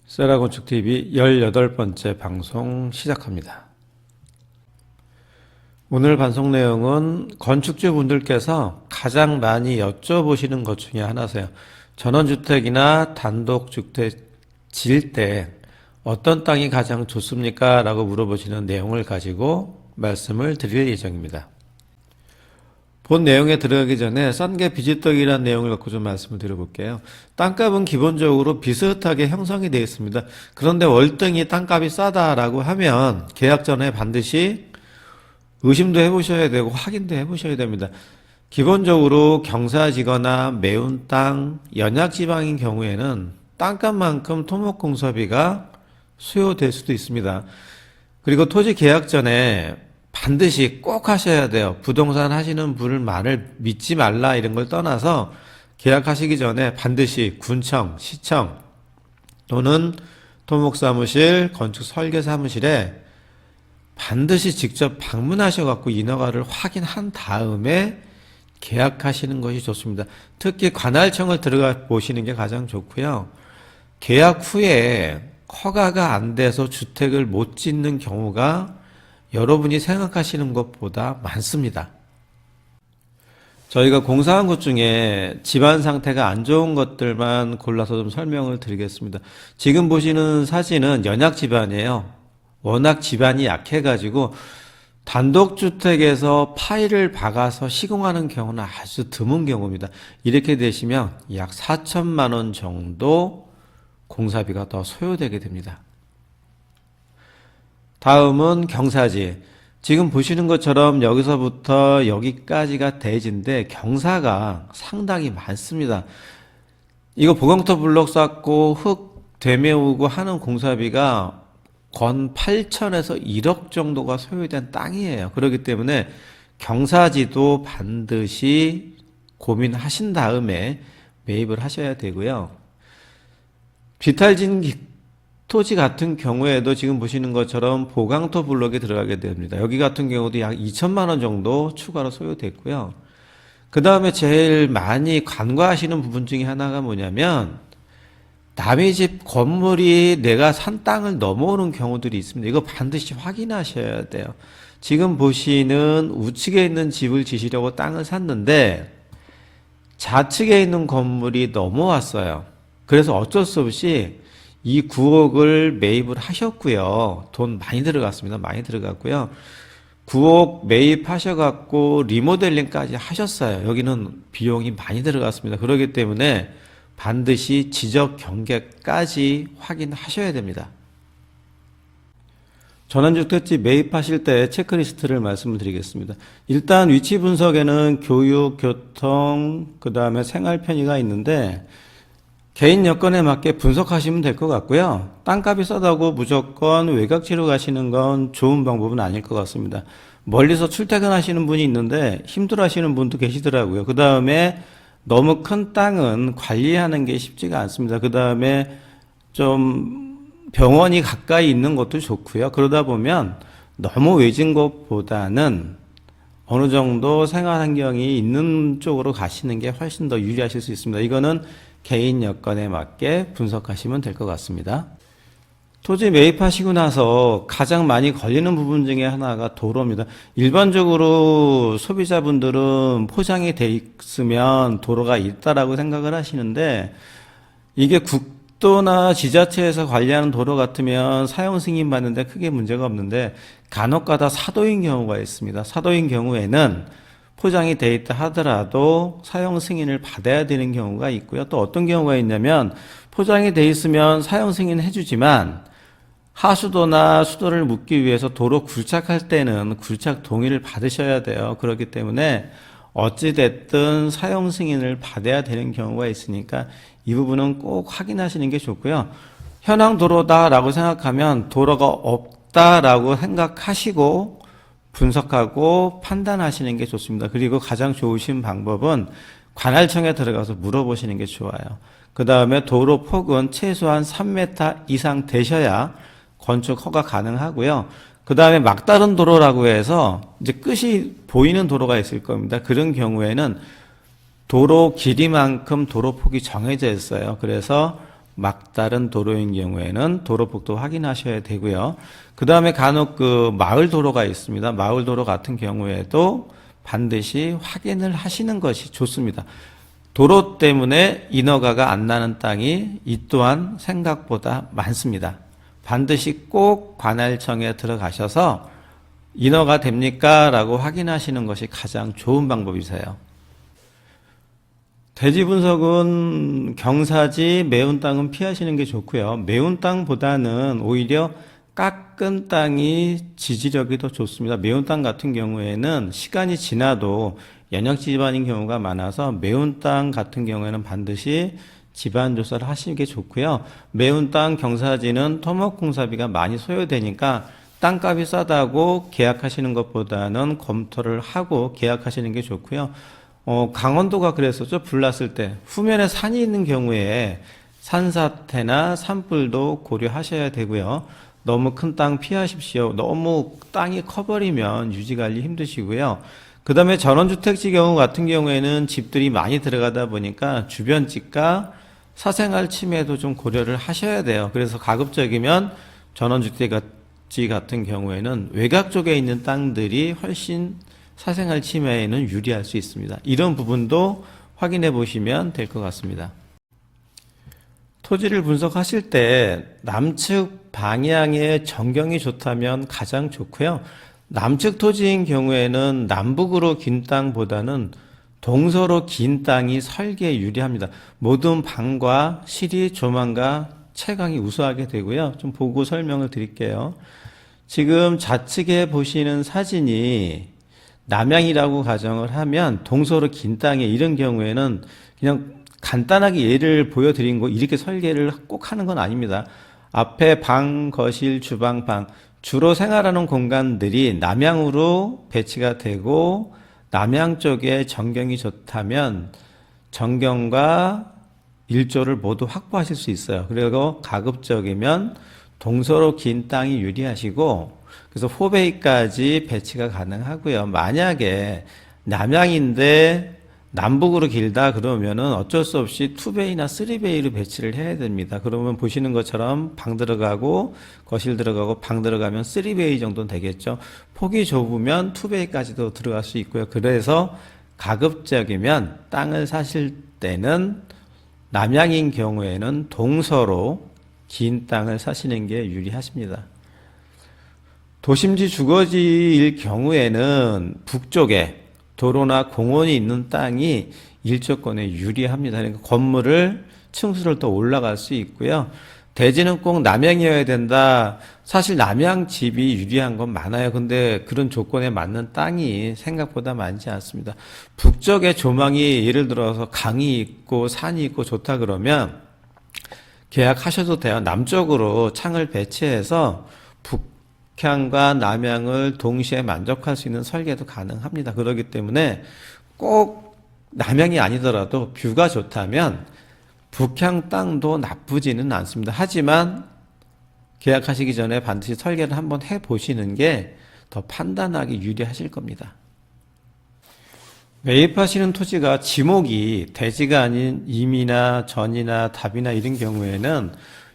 세라건축TV 18번째 방송 시작합니다. 오늘 방송 내용은 건축주분들께서 가장 많이 여쭤보시는 것 중에 하나세요. 전원주택이나 단독주택 지을 때 어떤 땅이 가장 좋습니까? 라고 물어보시는 내용을 가지고 말씀을 드릴 예정입니다. 본 내용에 들어가기 전에 싼 게 비지떡이라는 내용을 갖고 좀 말씀을 드려볼게요. 땅값은 기본적으로 비슷하게 형성이 되어 있습니다. 그런데 월등히 땅값이 싸다라고 하면 계약 전에 반드시 의심도 해보셔야 되고 확인도 해보셔야 됩니다. 기본적으로 경사지거나 매운 땅, 연약지방인 경우에는 땅값만큼 토목공사비가 수요될 수도 있습니다. 그리고 토지 계약 전에 반드시 꼭 하셔야 돼요. 부동산 하시는 분을 말을 믿지 말라 이런 걸 떠나서 계약하시기 전에 반드시 군청, 시청 또는 토목사무실, 건축설계사무실에 반드시 직접 방문하셔갖고 인허가를 확인한 다음에 계약하시는 것이 좋습니다. 특히 관할청을 들어가 보시는 게 가장 좋고요. 계약 후에 허가가 안 돼서 주택을 못 짓는 경우가 여러분이 생각하시는 것보다 많습니다. 저희가 공사한 것 중에 집안 상태가 안 좋은 것들만 골라서 좀 설명을 드리겠습니다. 지금 보시는 사진은 연약 집안이에요. 워낙 집안이 약해가지고 단독주택에서 파일을 박아서 시공하는 경우는 아주 드문 경우입니다. 이렇게 되시면 약 4천만 원 정도 공사비가 더 소요되게 됩니다. 다음은 경사지. 지금 보시는 것처럼 여기서부터 여기까지가 대지인데 경사가 상당히 많습니다. 이거 보강토 블록 쌓고 흙 되메우고 하는 공사비가 건 8천에서 1억 정도가 소요된 땅이에요. 그렇기 때문에 경사지도 반드시 고민하신 다음에 매입을 하셔야 되고요. 비탈진 토지 같은 경우에도 지금 보시는 것처럼 보강토 블록에 들어가게 됩니다. 여기 같은 경우도 약 2천만 원 정도 추가로 소요됐고요. 그 다음에 제일 많이 간과하시는 부분 중에 하나가 뭐냐면 남의 집 건물이 내가 산 땅을 넘어오는 경우들이 있습니다. 이거 반드시 확인하셔야 돼요. 지금 보시는 우측에 있는 집을 지시려고 땅을 샀는데 좌측에 있는 건물이 넘어왔어요. 그래서 어쩔 수 없이 이 9억을 매입을 하셨고요. 돈 많이 들어갔습니다. 많이 들어갔고요. 9억 매입하셔갖고 리모델링까지 하셨어요. 여기는 비용이 많이 들어갔습니다. 그렇기 때문에 반드시 지적 경계까지 확인하셔야 됩니다. 전원주택지 매입하실 때 체크리스트를 말씀을 드리겠습니다. 일단 위치 분석에는 교육, 교통, 그 다음에 생활 편의가 있는데 개인 여건에 맞게 분석하시면 될 것 같고요. 땅값이 싸다고 무조건 외곽지로 가시는 건 좋은 방법은 아닐 것 같습니다. 멀리서 출퇴근하시는 분이 있는데 힘들어하시는 분도 계시더라고요. 그 다음에 너무 큰 땅은 관리하는 게 쉽지가 않습니다. 그 다음에 좀 병원이 가까이 있는 것도 좋고요. 그러다 보면 너무 외진 것보다는 어느 정도 생활 환경이 있는 쪽으로 가시는 게 훨씬 더 유리하실 수 있습니다. 이거는 개인 여건에 맞게 분석하시면 될 것 같습니다. 토지 매입하시고 나서 가장 많이 걸리는 부분 중에 하나가 도로입니다. 일반적으로 소비자분들은 포장이 돼 있으면 도로가 있다라고 생각을 하시는데 이게 국도나 지자체에서 관리하는 도로 같으면 사용 승인 받는데 크게 문제가 없는데 간혹가다 사도인 경우가 있습니다. 사도인 경우에는 포장이 돼 있다 하더라도 사용 승인을 받아야 되는 경우가 있고요. 또 어떤 경우가 있냐면 포장이 돼 있으면 사용 승인 해주지만 하수도나 수도를 묻기 위해서 도로 굴착할 때는 굴착 동의를 받으셔야 돼요. 그렇기 때문에 어찌됐든 사용 승인을 받아야 되는 경우가 있으니까 이 부분은 꼭 확인하시는 게 좋고요. 현황 도로다라고 생각하면 도로가 없다라고 생각하시고 분석하고 판단하시는 게 좋습니다. 그리고 가장 좋으신 방법은 관할청에 들어가서 물어보시는 게 좋아요. 그 다음에 도로 폭은 최소한 3m 이상 되셔야 건축 허가 가능하고요. 그 다음에 막다른 도로라고 해서 이제 끝이 보이는 도로가 있을 겁니다. 그런 경우에는 도로 길이만큼 도로 폭이 정해져 있어요. 그래서 막다른 도로인 경우에는 도로폭도 확인하셔야 되고요. 그 다음에 간혹 마을 도로가 있습니다. 마을 도로 같은 경우에도 반드시 확인을 하시는 것이 좋습니다. 도로 때문에 인허가가 안 나는 땅이 이 또한 생각보다 많습니다. 반드시 꼭 관할청에 들어가셔서 인허가 됩니까? 라고 확인하시는 것이 가장 좋은 방법이세요. 대지 분석은 경사지, 매운 땅은 피하시는 게 좋고요. 매운 땅보다는 오히려 깎은 땅이 지지력이 더 좋습니다. 매운 땅 같은 경우에는 시간이 지나도 연역 지반인 경우가 많아서 매운 땅 같은 경우에는 반드시 지반 조사를 하시는 게 좋고요. 매운 땅 경사지는 토목공사비가 많이 소요되니까 땅값이 싸다고 계약하시는 것보다는 검토를 하고 계약하시는 게 좋고요. 강원도가 그랬었죠. 불 났을 때 후면에 산이 있는 경우에 산사태나 산불도 고려하셔야 되고요. 너무 큰 땅 피하십시오. 너무 땅이 커버리면 유지관리 힘드시고요. 그 다음에 전원주택지 경우 같은 경우에는 집들이 많이 들어가다 보니까 주변 집과 사생활 침해도 좀 고려를 하셔야 돼요. 그래서 가급적이면 전원주택지 같은 경우에는 외곽 쪽에 있는 땅들이 훨씬 사생활 침해에는 유리할 수 있습니다. 이런 부분도 확인해 보시면 될 것 같습니다. 토지를 분석하실 때 남측 방향의 전경이 좋다면 가장 좋고요. 남측 토지인 경우에는 남북으로 긴 땅보다는 동서로 긴 땅이 설계에 유리합니다. 모든 방과 실이 조망과 채광이 우수하게 되고요. 좀 보고 설명을 드릴게요. 지금 좌측에 보시는 사진이 남향이라고 가정을 하면 동서로 긴 땅에 이런 경우에는 그냥 간단하게 예를 보여드린 거 이렇게 설계를 꼭 하는 건 아닙니다. 앞에 방, 거실, 주방, 방 주로 생활하는 공간들이 남향으로 배치가 되고 남향 쪽에 전경이 좋다면 전경과 일조를 모두 확보하실 수 있어요. 그리고 가급적이면 동서로 긴 땅이 유리하시고 그래서 4베이까지 배치가 가능하고요. 만약에 남향인데 남북으로 길다 그러면은 어쩔 수 없이 2베이나 3베이로 배치를 해야 됩니다. 그러면 보시는 것처럼 방 들어가고 거실 들어가고 방 들어가면 3베이 정도는 되겠죠. 폭이 좁으면 2베이까지도 들어갈 수 있고요. 그래서 가급적이면 땅을 사실 때는 남향인 경우에는 동서로 긴 땅을 사시는 게 유리하십니다. 도심지 주거지일 경우에는 북쪽에 도로나 공원이 있는 땅이 일조권에 유리합니다. 그러니까 건물을 층수를 더 올라갈 수 있고요. 대지는 꼭 남향이어야 된다. 사실 남향 집이 유리한 건 많아요. 근데 그런 조건에 맞는 땅이 생각보다 많지 않습니다. 북쪽에 조망이 예를 들어서 강이 있고 산이 있고 좋다 그러면 계약하셔도 돼요. 남쪽으로 창을 배치해서 북향과 남향을 동시에 만족할 수 있는 설계도 가능합니다. 그렇기 때문에 꼭 남향이 아니더라도 뷰가 좋다면 북향 땅도 나쁘지는 않습니다. 하지만 계약하시기 전에 반드시 설계를 한번 해보시는 게 더 판단하기 유리하실 겁니다. 매입하시는 토지가 지목이 대지가 아닌 임이나 전이나 답이나 이런 경우에는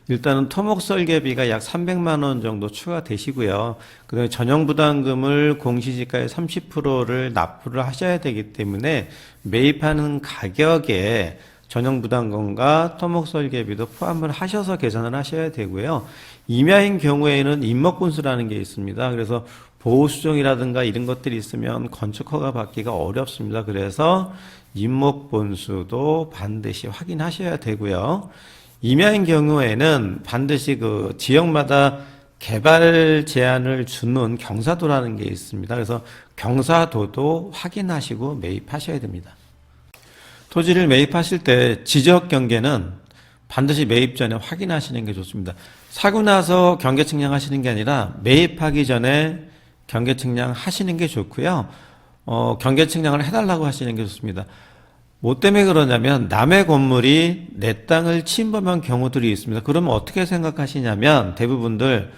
일단은 토목 설계비가 약 300만 원 정도 추가되시고요. 그다음에 전용부담금을 공시지가의 30%를 납부를 하셔야 되기 때문에 매입하는 가격에 전용부담금과 토목 설계비도 포함을 하셔서 계산을 하셔야 되고요. 임야인 경우에는 임목분수라는 게 있습니다. 그래서 보호수정이라든가 이런 것들이 있으면 건축허가 받기가 어렵습니다. 그래서 임목분수도 반드시 확인하셔야 되고요. 임야인 경우에는 반드시 그 지역마다 개발 제한을 주는 경사도라는 게 있습니다. 그래서 경사도도 확인하시고 매입하셔야 됩니다. 토지를 매입하실 때 지적 경계는 반드시 매입 전에 확인하시는 게 좋습니다. 사고 나서 경계 측량하시는 게 아니라 매입하기 전에 경계 측량하시는 게 좋고요. 경계 측량을 해달라고 하시는 게 좋습니다. 뭐 때문에 그러냐면 남의 건물이 내 땅을 침범한 경우들이 있습니다. 그러면 어떻게 생각하시냐면 대부분들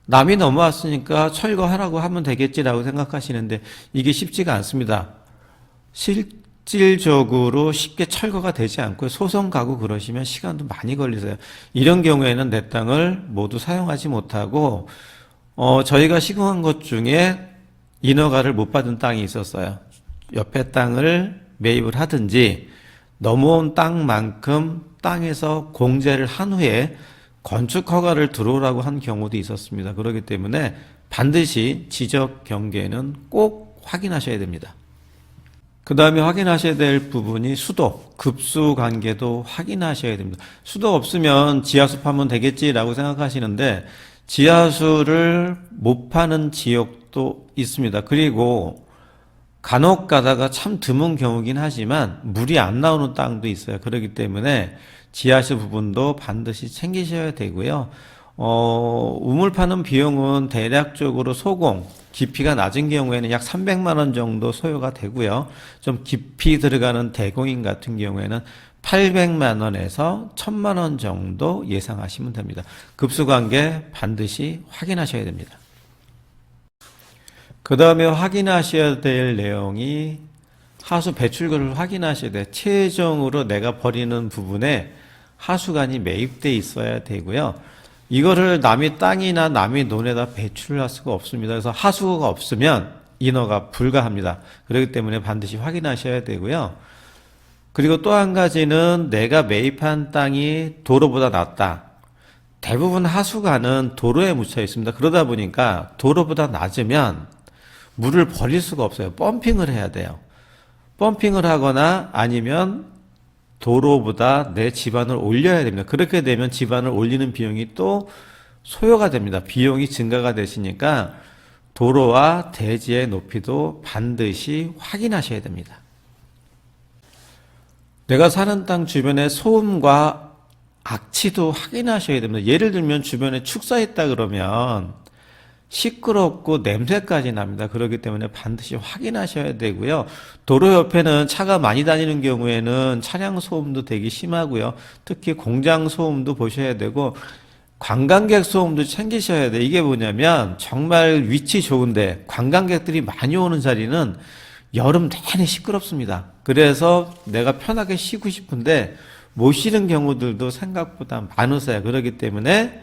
남이 넘어왔으니까 철거하라고 하면 되겠지라고 생각하시는데 이게 쉽지가 않습니다. 실질적으로 쉽게 철거가 되지 않고 소송 가고 그러시면 시간도 많이 걸리세요. 이런 경우에는 내 땅을 모두 사용하지 못하고 저희가 시공한 것 중에 인허가를 못 받은 땅이 있었어요. 옆에 땅을 매입을 하든지 넘어온 땅만큼 땅에서 공제를 한 후에 건축 허가를 들어오라고 한 경우도 있었습니다. 그렇기 때문에 반드시 지적 경계는 꼭 확인하셔야 됩니다. 그 다음에 확인하셔야 될 부분이 수도, 급수 관계도 확인하셔야 됩니다. 수도 없으면 지하수 파면 되겠지라고 생각하시는데 지하수를 못 파는 지역도 있습니다. 그리고 간혹 가다가 참 드문 경우긴 하지만 물이 안 나오는 땅도 있어요. 그렇기 때문에 지하수 부분도 반드시 챙기셔야 되고요. 우물 파는 비용은 대략적으로 소공, 깊이가 낮은 경우에는 약 300만 원 정도 소요가 되고요. 좀 깊이 들어가는 대공인 같은 경우에는 800만 원에서 1000만 원 정도 예상하시면 됩니다. 급수관계 반드시 확인하셔야 됩니다. 그 다음에 확인하셔야 될 내용이 하수 배출구를 확인하셔야 돼요. 최종으로 내가 버리는 부분에 하수관이 매입되어 있어야 되고요. 이거를 남의 땅이나 남의 논에다 배출을 할 수가 없습니다. 그래서 하수구가 없으면 인허가 불가합니다. 그렇기 때문에 반드시 확인하셔야 되고요. 그리고 또 한 가지는 내가 매입한 땅이 도로보다 낮다. 대부분 하수관은 도로에 묻혀 있습니다. 그러다 보니까 도로보다 낮으면 물을 버릴 수가 없어요. 펌핑을 해야 돼요. 펌핑을 하거나 아니면 도로보다 내 집안을 올려야 됩니다. 그렇게 되면 집안을 올리는 비용이 또 소요가 됩니다. 비용이 증가가 되시니까 도로와 대지의 높이도 반드시 확인하셔야 됩니다. 내가 사는 땅 주변에 소음과 악취도 확인하셔야 됩니다. 예를 들면 주변에 축사 있다 그러면 시끄럽고 냄새까지 납니다. 그렇기 때문에 반드시 확인하셔야 되고요. 도로 옆에는 차가 많이 다니는 경우에는 차량 소음도 되게 심하고요. 특히 공장 소음도 보셔야 되고 관광객 소음도 챙기셔야 돼요. 이게 뭐냐면 정말 위치 좋은데 관광객들이 많이 오는 자리는 여름 내내 시끄럽습니다. 그래서 내가 편하게 쉬고 싶은데 못 쉬는 경우들도 생각보다 많으세요. 그렇기 때문에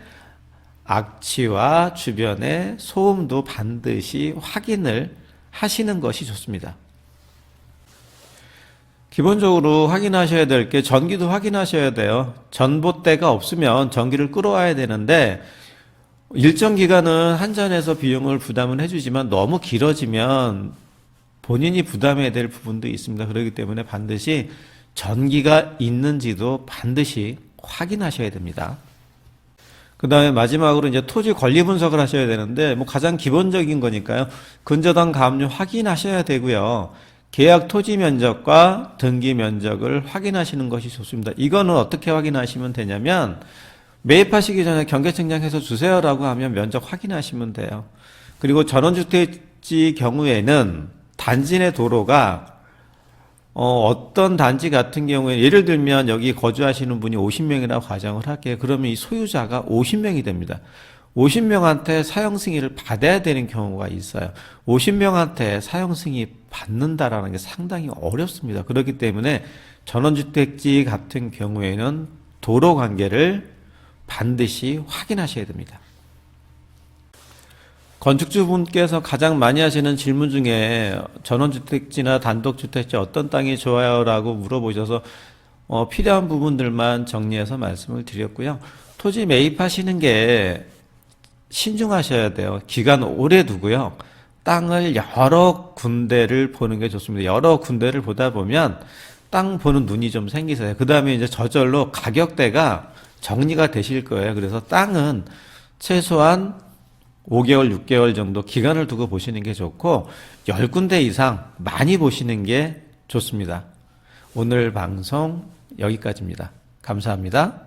악취와 주변의 소음도 반드시 확인을 하시는 것이 좋습니다. 기본적으로 확인하셔야 될 게 전기도 확인하셔야 돼요. 전봇대가 없으면 전기를 끌어와야 되는데 일정 기간은 한전에서 비용을 부담을 해주지만 너무 길어지면 본인이 부담해야 될 부분도 있습니다. 그렇기 때문에 반드시 전기가 있는지도 반드시 확인하셔야 됩니다. 그 다음에 마지막으로 이제 토지 권리 분석을 하셔야 되는데, 가장 기본적인 거니까요. 근저당 가압류 확인하셔야 되고요. 계약 토지 면적과 등기 면적을 확인하시는 것이 좋습니다. 이거는 어떻게 확인하시면 되냐면, 매입하시기 전에 경계측량해서 주세요라고 하면 면적 확인하시면 돼요. 그리고 전원주택지 경우에는 단지 내 도로가 어떤 단지 같은 경우에 예를 들면 여기 거주하시는 분이 50명이라고 가정을 할게요. 그러면 이 소유자가 50명이 됩니다. 50명한테 사용 승인을 받아야 되는 경우가 있어요. 50명한테 사용 승인 받는다라는 게 상당히 어렵습니다. 그렇기 때문에 전원주택지 같은 경우에는 도로 관계를 반드시 확인하셔야 됩니다. 건축주분께서 가장 많이 하시는 질문 중에 전원주택지나 단독주택지 어떤 땅이 좋아요? 라고 물어보셔서 필요한 부분들만 정리해서 말씀을 드렸고요. 토지 매입하시는 게 신중하셔야 돼요. 기간 오래 두고요. 땅을 여러 군데를 보는 게 좋습니다. 여러 군데를 보다 보면 땅 보는 눈이 좀 생기세요. 그 다음에 이제 저절로 가격대가 정리가 되실 거예요. 그래서 땅은 최소한 5개월, 6개월 정도 기간을 두고 보시는 게 좋고 10군데 이상 많이 보시는 게 좋습니다. 오늘 방송 여기까지입니다. 감사합니다.